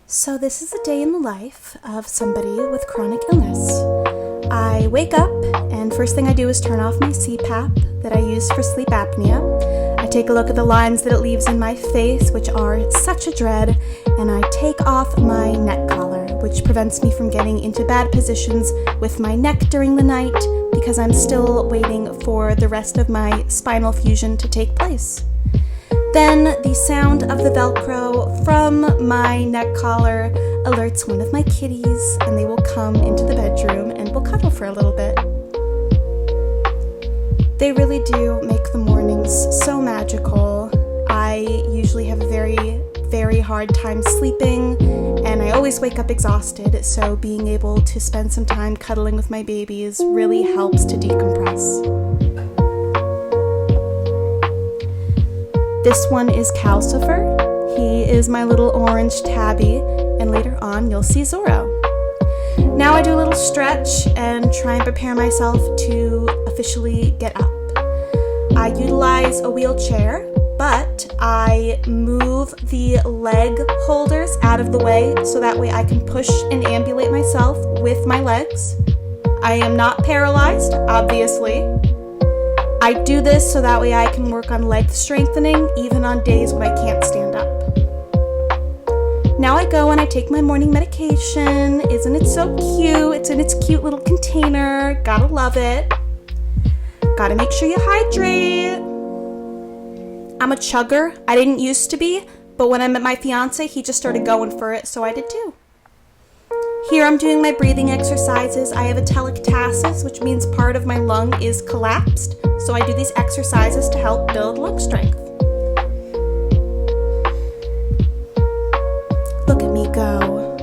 So this is a day in the life of somebody with chronic illness. I wake up and first thing I do is turn off my CPAP that I use for sleep apnea. I take a look at the lines that it leaves in my face, which are such a dread, and I take off my neck collar, which prevents me from getting into bad positions with my neck during the night because I'm still waiting for the rest of my spinal fusion to take place. Then the sound of the Velcro from my neck collar alerts one of my kitties, and they will come into the bedroom and we'll cuddle for a little bit. They really do make the mornings so magical. I usually have a very, very hard time sleeping, and I always wake up exhausted, so being able to spend some time cuddling with my babies really helps to decompress. This one is Calcifer. He is my little orange tabby, and later on you'll see Zorro. Now I do a little stretch and try and prepare myself to officially get up. I utilize a wheelchair, but I move the leg holders out of the way so that way I can push and ambulate myself with my legs. I am not paralyzed, obviously. I do this so that way I can work on leg strengthening even on days when I can't stand up. Now I go and I take my morning medication. Isn't it so cute? It's in its cute little container. Gotta love it. Gotta make sure you hydrate. I'm a chugger. I didn't used to be, but when I met my fiance, he just started going for it, so I did too. Here I'm doing my breathing exercises. I have a telectasis, which means part of my lung is collapsed, so I do these exercises to help build lung strength. Look at me go.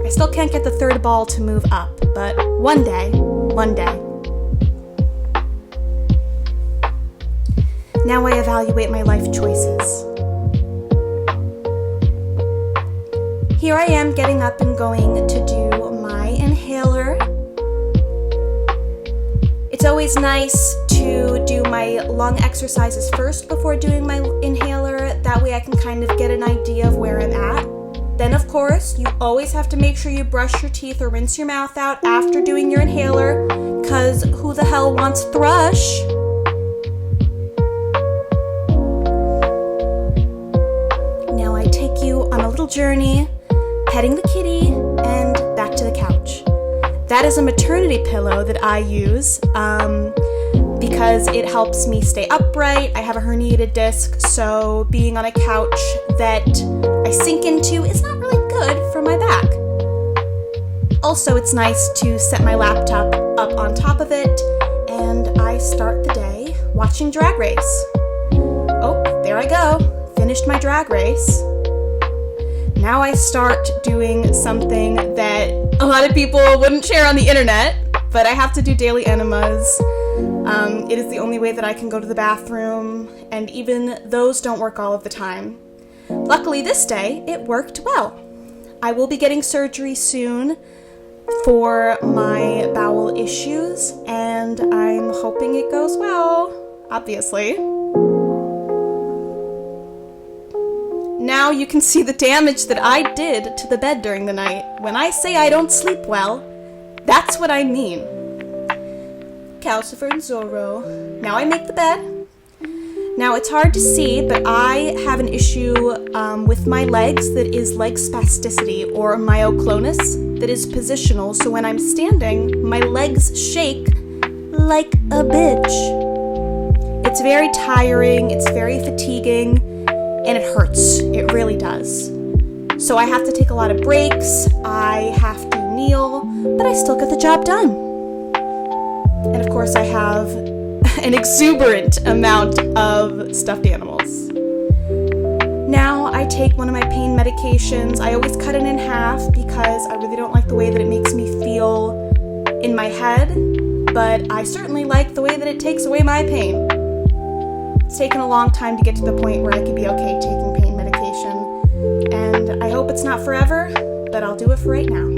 I still can't get the third ball to move up, but one day. Now I evaluate my life choices. Here I am getting up and going to do my inhaler. It's always nice to do my lung exercises first before doing my inhaler. That way I can kind of get an idea of where I'm at. Then, of course, you always have to make sure you brush your teeth or rinse your mouth out after doing your inhaler, because who the hell wants thrush? Now I take you on a little journey, petting the kitty, and back to the couch. That is a maternity pillow that I use because it helps me stay upright. I have a herniated disc, so being on a couch that I sink into is not really good for my back. Also, it's nice to set my laptop up on top of it, and I start the day watching Drag Race. Oh, there I go. Finished my drag race. Now I start doing something that a lot of people wouldn't share on the internet, but I have to do daily enemas. It is the only way that I can go to the bathroom, and even those don't work all of the time. Luckily this day, it worked well. I will be getting surgery soon for my bowel issues, and I'm hoping it goes well, obviously. Now you can see the damage that I did to the bed during the night. When I say I don't sleep well, that's what I mean. Calcifer and Zorro. Now I make the bed. Now it's hard to see, but I have an issue with my legs that is leg spasticity, or myoclonus, that is positional. So when I'm standing, my legs shake like a bitch. It's very tiring, it's very fatiguing, and it hurts. It really does. So I have to take a lot of breaks, I have to kneel, but I still get the job done. And of course I have an exuberant amount of stuffed animals. Now I take one of my pain medications. I always cut it in half because I really don't like the way that it makes me feel in my head, but I certainly like the way that it takes away my pain. It's taken a long time to get to the point where I could be okay taking pain medication, and I hope it's not forever, but I'll do it for right now.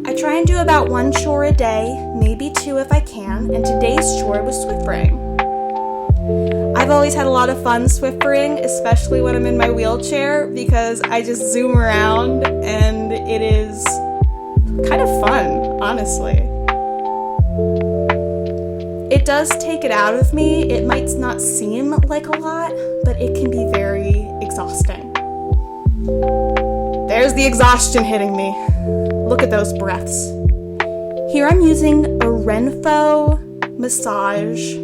I try and do about one chore a day, maybe two if I can, and today's chore was Swift Ring. I I've always had a lot of fun Swiftering, especially when I'm in my wheelchair, because I just zoom around and it is kind of fun, honestly. It does take it out of me. It might not seem like a lot, but it can be very exhausting. There's the exhaustion hitting me. Look at those breaths. Here I'm using a Renpho massage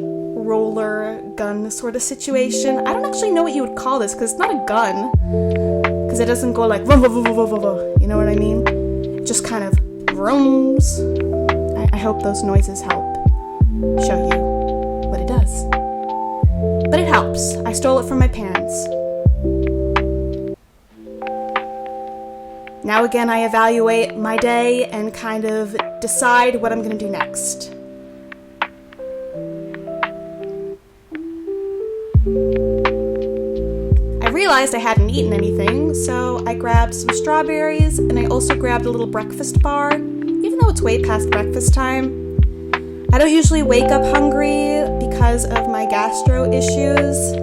roller gun sort of situation. I don't actually know what you would call this because it's not a gun. Because it doesn't go like, you know what I mean? It just kind of roams. I hope those noises help show you what it does. But it helps. I stole it from my parents. Now again, I evaluate my day and kind of decide what I'm going to do next. I realized I hadn't eaten anything, so I grabbed some strawberries and I also grabbed a little breakfast bar, even though it's way past breakfast time. I don't usually wake up hungry because of my gastro issues,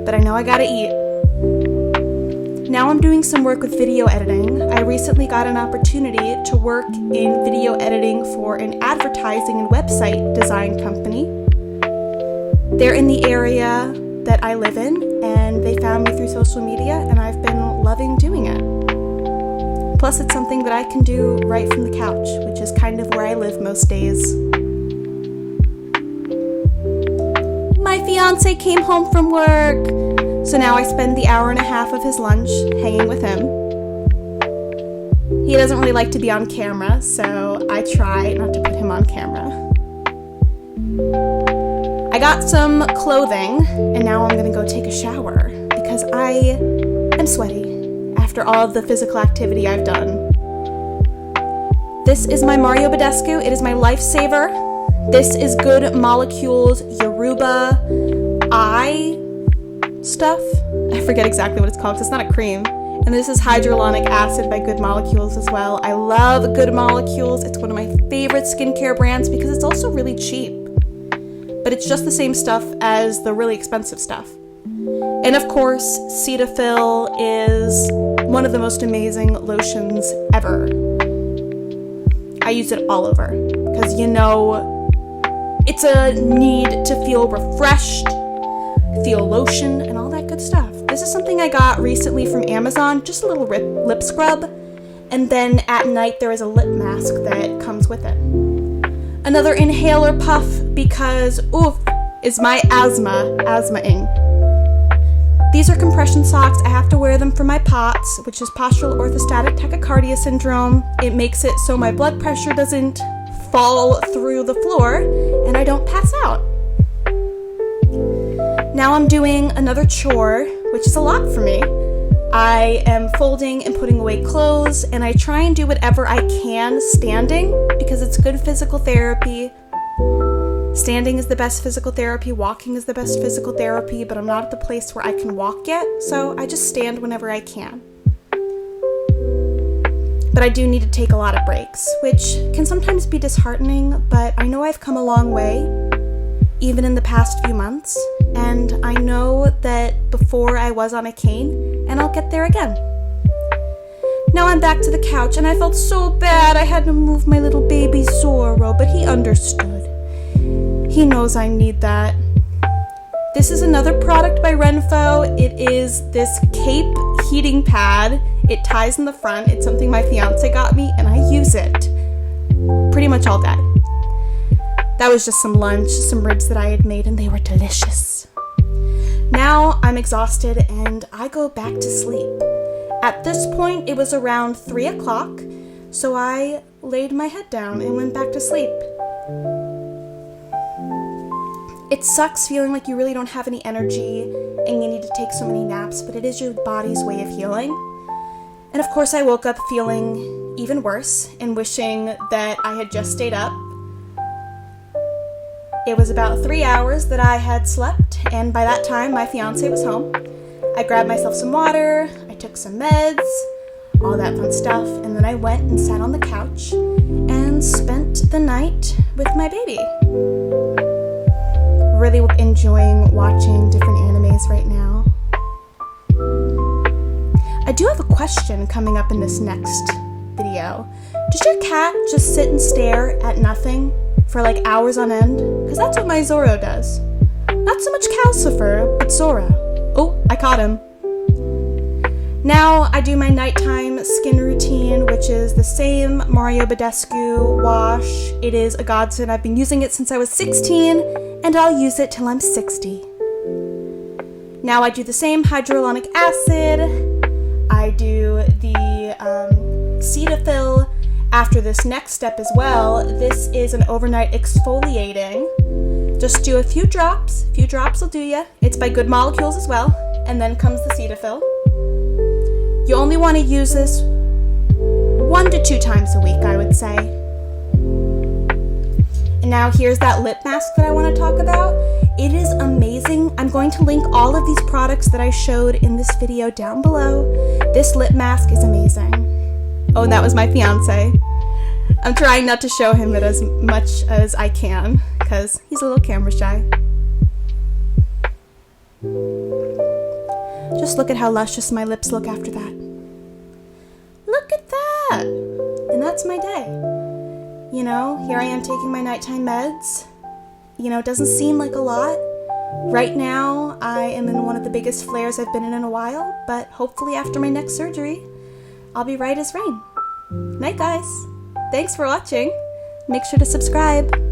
but I know I gotta eat. Now I'm doing some work with video editing. I recently got an opportunity to work in video editing for an advertising and website design company. They're in the area that I live in, and they found me through social media, and I've been loving doing it. Plus, it's something that I can do right from the couch, which is kind of where I live most days. My fiance came home from work, so now I spend the hour and a half of his lunch hanging with him. He doesn't really like to be on camera, so I try not to put him on camera. I got some clothing, and now I'm gonna go take a shower because I am sweaty after all of the physical activity I've done. This is my Mario Badescu. It is my lifesaver. This is Good Molecules Yoruba eye stuff. I forget exactly what it's called because it's not a cream. And this is hyaluronic acid by Good Molecules as well. I love Good Molecules. It's one of my favorite skincare brands because it's also really cheap. But it's just the same stuff as the really expensive stuff. And of course, Cetaphil is one of the most amazing lotions ever. I use it all over because, you know, it's a need to feel refreshed, feel lotion, and all that good stuff. This is something I got recently from Amazon, just a little lip scrub, and then at night there is a lip mask that comes with it. Another inhaler puff because, oof, is my asthma-ing. These are compression socks. I have to wear them for my POTS, which is postural orthostatic tachycardia syndrome. It makes it so my blood pressure doesn't fall through the floor and I don't pass out. Now I'm doing another chore, which is a lot for me. I am folding and putting away clothes, and I try and do whatever I can standing because it's good physical therapy. Standing is the best physical therapy, walking is the best physical therapy, but I'm not at the place where I can walk yet, so I just stand whenever I can. But I do need to take a lot of breaks, which can sometimes be disheartening, but I know I've come a long way, even in the past few months, and I know that before I was on a cane, and I'll get there again. Now I'm back to the couch, and I felt so bad I had to move my little baby Zorro, but he understood. He knows I need that. This is another product by Renpho. It is this cape heating pad. It ties in the front. It's something my fiance got me, and I use it pretty much all day. That was just some lunch, some ribs that I had made, and they were delicious. Now I'm exhausted, and I go back to sleep. At this point, it was around 3 o'clock, so I laid my head down and went back to sleep. It sucks feeling like you really don't have any energy and you need to take so many naps, but it is your body's way of healing. And of course I woke up feeling even worse and wishing that I had just stayed up. It was about 3 hours that I had slept, and by that time my fiance was home. I grabbed myself some water, I took some meds, all that fun stuff, and then I went and sat on the couch and spent the night with my baby. Really enjoying watching different animals eyes right now. I do have a question coming up in this next video. Does your cat just sit and stare at nothing for like hours on end? Because that's what my Zorro does. Not so much Calcifer, but Zora. Oh, I caught him. Now I do my nighttime skin routine, which is the same Mario Badescu wash. It is a godsend. I've been using it since I was 16, and I'll use it till I'm 60. Now I do the same hyaluronic acid. I do the Cetaphil after this next step as well. This is an overnight exfoliating. Just do a few drops. A few drops will do ya. It's by Good Molecules as well. And then comes the Cetaphil. You only want to use this 1 to 2 times a week, I would say. And now here's that lip mask that I want to talk about. It is amazing. I'm going to link all of these products that I showed in this video down below. This lip mask is amazing. Oh, and that was my fiance. I'm trying not to show him it as much as I can, because he's a little camera shy. Just look at how luscious my lips look after that. Look at that! And that's my day. You know, here I am taking my nighttime meds. You know, it doesn't seem like a lot. Right now, I am in one of the biggest flares I've been in a while, but hopefully after my next surgery, I'll be right as rain. Night, guys. Thanks for watching. Make sure to subscribe.